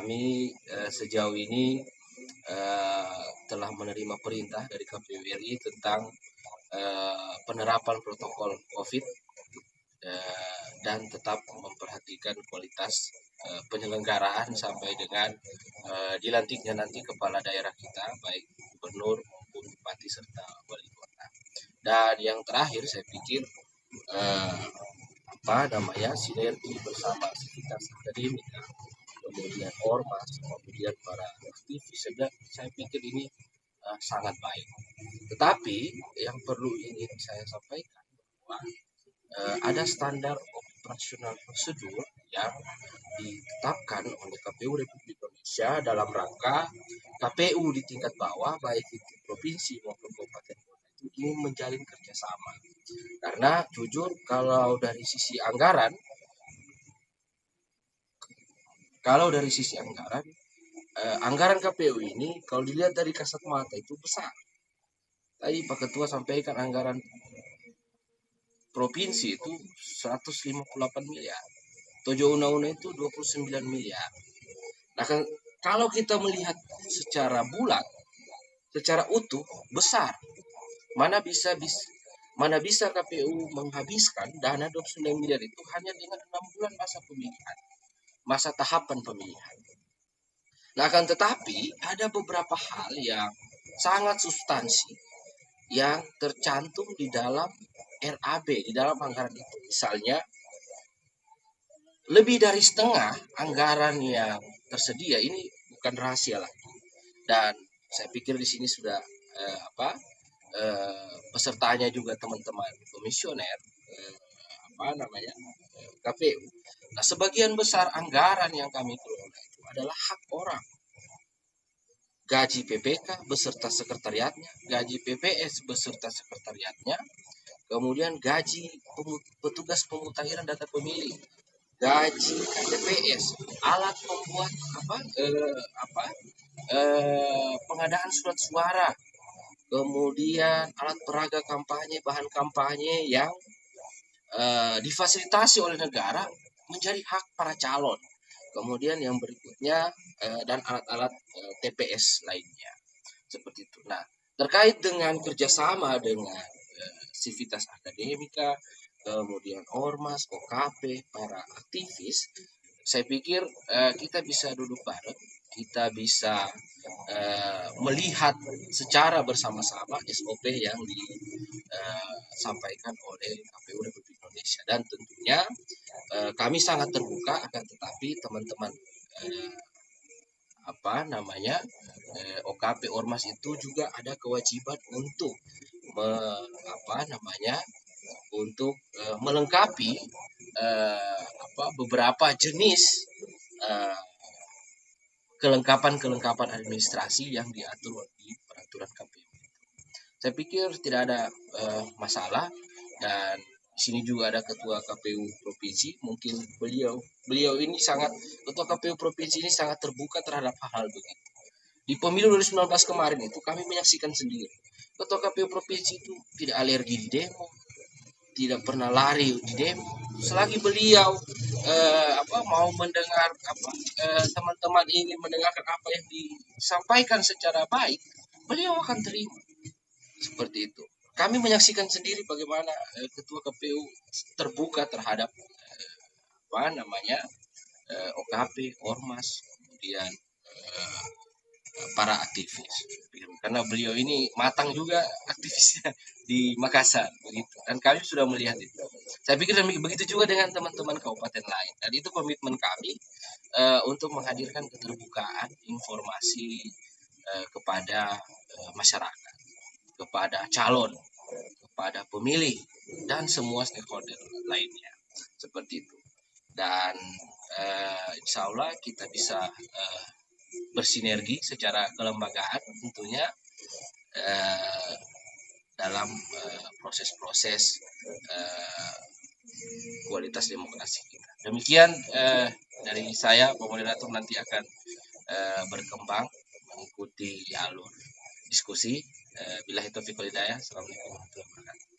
kami sejauh ini telah menerima perintah dari KPU RI tentang penerapan protokol COVID dan tetap memperhatikan kualitas penyelenggaraan sampai dengan dilantiknya nanti kepala daerah kita, baik gubernur maupun bupati serta wali kota. Dan yang terakhir saya pikir sinergi bersama sivitas akademika, kemudian ormas, kemudian para aktivis, saya pikir ini sangat baik. Tetapi yang perlu ingin saya sampaikan bahwa ada standar operasional prosedur yang ditetapkan oleh KPU Republik Indonesia dalam rangka KPU di tingkat bawah, baik itu provinsi maupun kabupaten kota, itu ingin menjalin kerjasama. Karena jujur kalau dari sisi anggaran anggaran KPU ini kalau dilihat dari kasat mata itu besar. Tadi Pak Ketua sampaikan anggaran provinsi itu 158 miliar. Tojo Una-Una itu 29 miliar. Nah, kalau kita melihat secara bulat, secara utuh, besar. Mana bisa KPU menghabiskan dana 29 miliar itu hanya dengan 6 bulan masa tahapan pemilihan. Nah, akan tetapi ada beberapa hal yang sangat substansi yang tercantum di dalam RAB, di dalam anggaran itu. Misalnya, lebih dari setengah anggaran yang tersedia ini bukan rahasia lagi. Dan saya pikir di sini sudah pesertanya juga teman-teman komisioner KPU. Nah, sebagian besar anggaran yang kami kelola itu adalah hak orang. Gaji PPK beserta sekretariatnya, gaji PPS beserta sekretariatnya, kemudian gaji petugas pemutakhiran data pemilih, gaji KPPS, alat pembuat pengadaan surat suara, kemudian alat peraga kampanye, bahan kampanye yang difasilitasi oleh negara menjadi hak para calon. Kemudian yang berikutnya dan alat-alat TPS lainnya seperti itu. Nah, terkait dengan kerjasama dengan sivitas akademika, kemudian ormas, OKP, para aktivis, saya pikir kita bisa duduk bareng, kita bisa melihat secara bersama-sama SOP yang disampaikan oleh KPU Republik Indonesia, dan tentunya kami sangat terbuka, akan tetapi teman-teman OKP Ormas itu juga ada kewajiban untuk melengkapi beberapa jenis kelengkapan administrasi yang diatur di peraturan KPU. Saya pikir tidak ada masalah, dan di sini juga ada ketua KPU provinsi. Mungkin beliau ini ketua KPU provinsi ini sangat terbuka terhadap hal-hal begitu. Di pemilu 2019 kemarin itu kami menyaksikan sendiri. Ketua KPU provinsi itu tidak alergi di demo, tidak pernah lari di demo. Selagi beliau mau mendengar teman-teman ingin mendengarkan apa yang disampaikan secara baik, beliau akan terima. Seperti itu. Kami menyaksikan sendiri bagaimana ketua KPU terbuka terhadap OKP, ormas, kemudian para aktivis. Karena beliau ini matang juga aktivisnya di Makassar, begitu. Dan kami sudah melihat itu. Saya pikir begitu juga dengan teman-teman kabupaten lain. Dan itu komitmen kami untuk menghadirkan keterbukaan informasi kepada masyarakat, kepada calon, kepada pemilih, dan semua stakeholder lainnya. Seperti itu. Dan insya Allah kita bisa bersinergi secara kelembagaan tentunya dalam proses-proses kualitas demokrasi kita. Demikian dari saya, Pak Moderator nanti akan berkembang mengikuti alur diskusi. Billahi taufiq wal hidayah. Assalamualaikum warahmatullahi wabarakatuh.